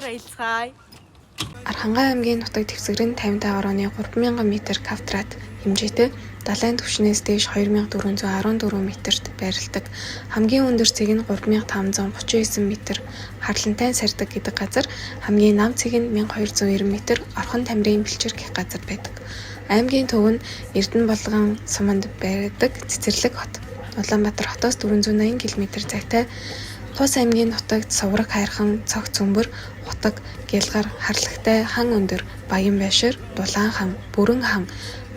баярлцгаая. Архангай аймгийн нутаг дэвсгэр нь 55 оны 3000 м квадрат хэмжээтэй далайн түвшнээс дээш 2414 м-т байрладаг. Хамгийн өндөр цэг нь 3539 м. Харлантай сардаг гэдэг газар хамгийн нам цэг нь 1290 м. Орхон тамирын бэлчээр гэх газар байдаг. Аймгийн төв нь Эрдэнэбалган суманд байдаг цэцэрлэг хот. Улаанбаатар хотоос 480 км зайтай. Тус аймгийн нутагт Сувраг хайрхан, Цогц Цөмбөр, Хутаг, Гялгар, Харлагтай, Хан Өндөр, Баян Байшир, Дулаан хан, Бүрэн хан,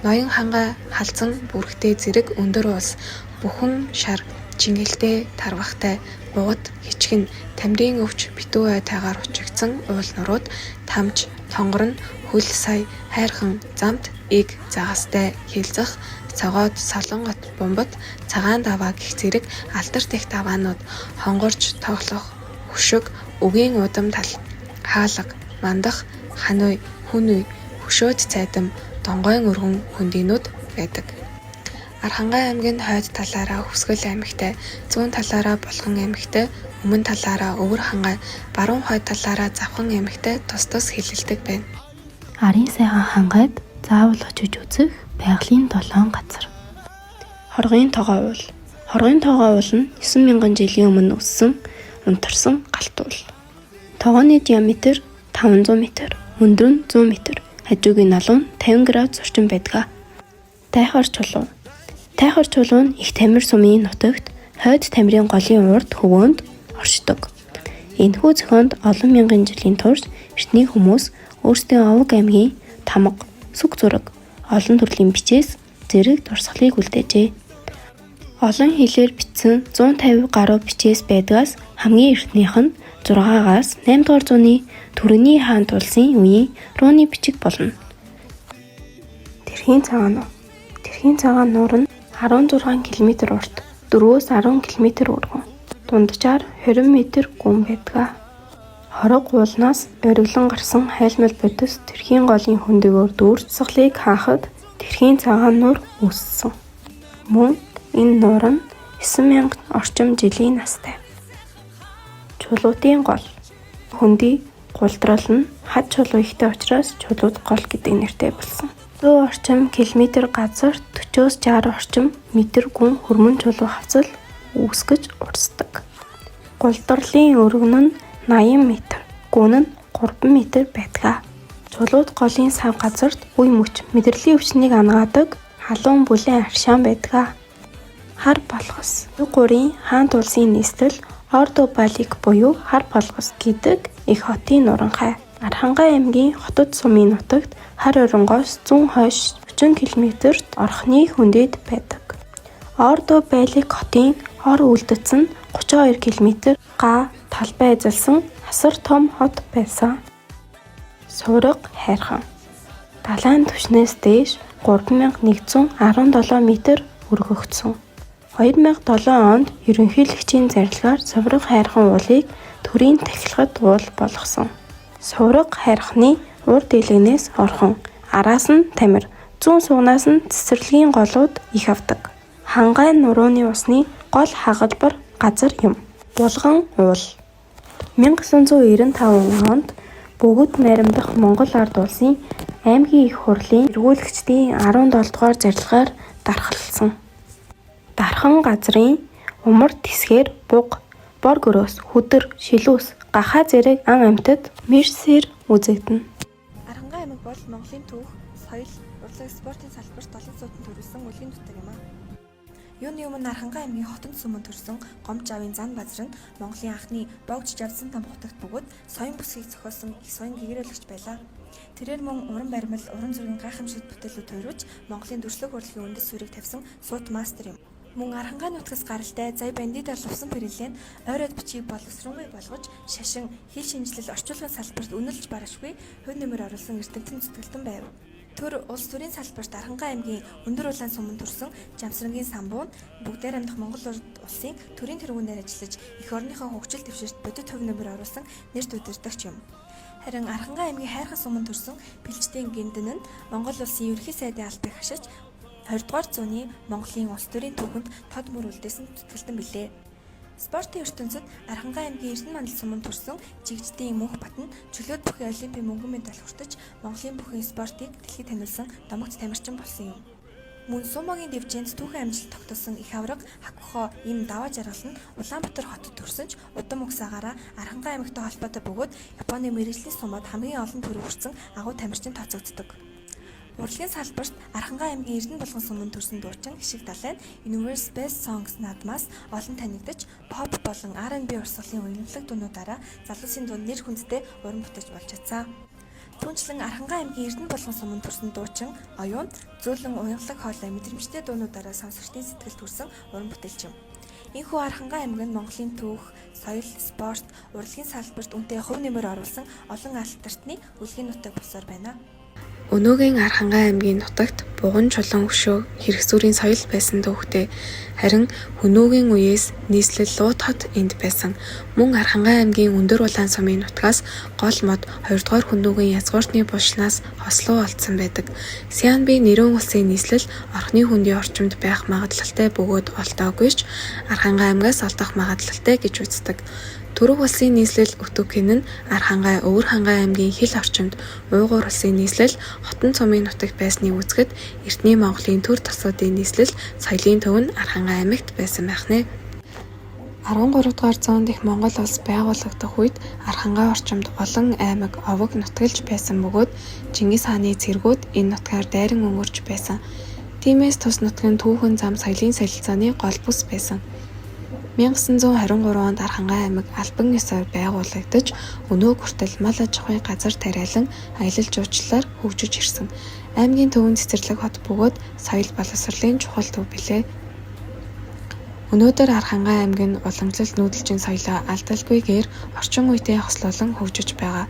Ноён хангай халзан бүрхтэй зэрэг өндөр улс, бүхэн шар, Чингэлтэй, Тарвахтай, Бууд, Хичгэн, Тамирын өвч, битүү ойтойгоор хучигдсан уул нурууд, Тамж, Тонгорн, Хөл сая, Хайрхан, Замт, Иг, Загастай, Хилзах, Цогоод, Солонгот, Бумбад, Цагаан даваа гэх зэрэг алдарт их даваанууд, Хонгорч, Тоглох, Хөшөг, Үгийн удам тал, Хаалга, Мандах, Хануй, Хүнуй, Хөшөөд цайдам, Донгойн өргөн хөндийнүүд байдаг. Архангай аймгийн хойд талаараа Хүсгэл аймагтай, зүүн талаараа Булган аймагтай, өмнө талаараа Өвөр хангай, баруун хойд талаараа Завхан аймагтай тус хилэлдэг байна. Арын сайхан хангайд заавал очиж үзэх байгалийн 7 газар. Хоргын тогоо уул. Хоргын тогоо уул нь 9000 жилийн өмнө өссөн, унтарсан галт уул. Тогооны диаметр 500 м, өндөр нь 100 м, хажуугийн налуу нь 50 градус орчим байдаг. Тайхар чулуу. Тайхар чулуу нь их тамир сумын нутагт хойд тамирын голын урд хөвөөнд оршдог. Энэхүү зохионд олон мянган жилийн турш эртний хүмүүс өөрсдийн овог аймгийн тамга, сүг зураг, олон төрлийн бичээс зэрэг дурсгалыг үлдээжээ. Олон хэлээр бичсэн 150 гаруй бичээс байдгаас хамгийн эртнийх нь 6-аас 8 дугаар зууны Төрөний хаан тулсын үеийн рууны бичиг болно. Тэрхийн цагаан нуур. Тэрхийн цагаан нуур нь 16 км урт, 4-өөс 10 км өргөн. Дунджаар 20 м гүн байдаг. Хорог уулнаас ориглон гарсан хайлмал бодис тэрхийн голын хөндөгөөр дүүрч сахлыг хаахад тэрхийн цагаан нуур үүссэн. Мөн энэ нуур нь 9000 орчим жилийн настай. Чулуутын гол. Хөндөй гулдрал нь хад чулуу ихтэй учраас чулууд гол гэдэг нэртэй болсон. 100 орчим километр газарт 40-60 орчим метр гүн хөрмөн чулуу хавцал үүсгэж урсдаг. Гулдралын өргөн нь 80 м, гүн нь 3 м байдаг. Чулууд голын сав газарт үе мөч мэдрэлийн өвчнийг ангаадаг халуун бүлээн аршаан байдаг. Хар балгас. Гурийн хаан тулсын нийслэл Ордо Балик буюу хар балгас гэдэг их хотын нуранхай. Архангай аймгийн хотод сумын нутагт хар оронгоос зүүн хойш 40 км-т орхны хөндөд байдаг. Ордо Балик хотын ор үлдэц нь 32 км га талбай эзэлсэн асар том хот байсан. Сувраг хайрхан. Далайн түвшнээс дээш 3117 м өргөгдсөн. 2007 онд ерөнхийлөгчийн зарилгаар Сувраг хайрхан уулыг төрийн тахилгад уул болгосон. Сувраг хайрханы урд дэлгэнээс орхон, араас нь тамир, зүүн сугнаас нь цэцэрлэгийн голууд их авдаг. Хангай нурууны усны гол хагалбар газар юм. Булган уул. 1995 онд Бөгөд найрамдах Монгол ард улсын аймгийн их хурлын эргүүлэгчдийн 17 дугаар зарилгаар дархалсан. Дархан газрын умар тисгээр буг, бор гөрөөс, хөдөр, шилүүс, гахаа зэрэг ан амьтад мерсээр үзэгдэнэ. Архангай аймаг бол Монголын түүх, соёл, урлаг, спортын салбарт олон зуутан төрүүлсэн улгийн нутаг юм а. Юуны өмнө Архангай аймгийн хотон суманд төрсэн Гомж авийн зан базар нь Монголын анхны богж жавсан там хотогт бөгөөд соён бүсгийг зохиосон их соён гэгэрүүлэгч байлаа. Тэрээр мөн уран баримл, уран зургийн гайхамшигт бүтээлүүд тойрвож Монголын дүрслэг урлагийн үндэс суурийг тавьсан сууд мастер юм. Мөн Архангай нутгаас гаралтай зай бандидаар лувсан пэрэлэн ойроод бичгийг боловсронгуй болгож шашин, хэл шинжилэл, орчуулгын салбарт үнэлж барашгүй хувь нэмэр оруулсан эрдэмтэн зүтгэлтэн байв. Төр улс төрийн салбарт Архангай аймгийн өндөр улаан суманд төрсэн Жамсрангийн самбуу нь бүгдээр амдах Монгол улсын төрийн тэргүүнээр ажиллаж эх орныхоо хөгжил дэвширт бодит хувь нэмэр оруулсан нэр төвдөрдөгч юм. Харин Архангай аймгийн хайрхан суманд төрсэн Бэлчдийн гиндэн нь Монгол улсын ерөнхий сайдын албыг хашиж 20 дугаар зууны Монголын улс төрийн түүхэнд тод мөр үлдээсэн зүтгэлтэн билээ. Спортын ертөнцид Архангай аймгийн Эрдэнэмандал суманд төрсөн Жигжидийн Мөнх Бат нь чөлөөт бүхий олимпийн мөнгөн медаль хүртэж Монголын бүхий спортыг дэлхийд танилцсан домогт тамирчин болсон юм. Мөн сумогийн дэвжээнд түүхэн амжилт тогтоосон их авраг Хакухо им даваа жаргал нь Улаанбаатар хотод төрсөн ч удам угсаагаараа Архангай аймагтай холбоотой бөгөөд Японы мэргэжлийн сумад хамгийн олон төрөв хүрсэн агуу тамирчин тооцогддог. Урлагийн салбарт Архангай аймгийн Эрдэнэ булган суманд төрсэн дуучин Хишиг Далайн Universe Best Songs наадмаас олон танигдаж pop болон R&B урсгалын уянгалаг дуунуудаараа залуусын дунд нэр хүндтэй уран бүтээж болж чадсан. Түүнчлэн Архангай аймгийн Эрдэнэ булган суманд төрсэн дуучин оюун зөөлөн уянгалаг хоолой мэдрэмжтэй дуунуудаараа сонсогчдын сэтгэлд хүрсэн уран бүтээлч юм. Энэхүү Архангай аймаг нь Монголын түүх, соёл, спорт, урлагийн салбарт үнэтэй хувь нэмэр оруулсан олон алтартны үлгийн нутаг болсоор байна. Өнөөгийн Архангай аймгийн нутагт буган чулуун өшөө хэрэг сүрийн соёл байсан түүхтэй. Харин хөнөөгийн үеэс нийслэл лууд хот энд байсан. Мөн Архангай аймгийн Өндөр улаан сумын нутгаас гол мод 2 дугаар хөнөөгийн язгууртны булшнаас хослоо олдсон байдаг. Сианби нэрийн улсын нийслэл орхны хөндийн орчимд байх магадлалтай бөгөөд олдоогүй ч Архангай аймгаас олдох магадлалтай гэж үздэг. Түрэг улсын нийслэл Өтөкин нь Архангай Өвөр хангай аймгийн хил орчимд Уйгуур улсын нийслэл Хотон цумын нутагт байсныг үзэхэд Эртний Монголын төр тосгодын нийслэл соёлын төв нь Архангай аймагт байсан байх нэ. 13 дугаар зуунд их Монгол улс байгуулагдах үед Архангай орчимд олон аймаг овог нутгалж байсан бөгөөд Чингис хааны цэргүүд энэ нутгаар дайран өнгөрч байсан. Тиймээс тус нутгийн түүхэн зам соёлын солилцооны гол бүс байсан. 1923 онд Архангай аймаг албан ёсоор байгуулагдаж өнөө хүртэл мал аж ахуйн газар тариалан аялал жуулчлалаар хөгжиж ирсэн. Аймгийн төвөнд цэцэрлэг хот бөгөөд соёл боловсролын чухал төв билээ. Өнөөдөр Архангай аймаг нь уламжлалт нүүдэлчин соёлоо алдалгүйгээр орчин үетэй хослуулан хөгжиж байгаа.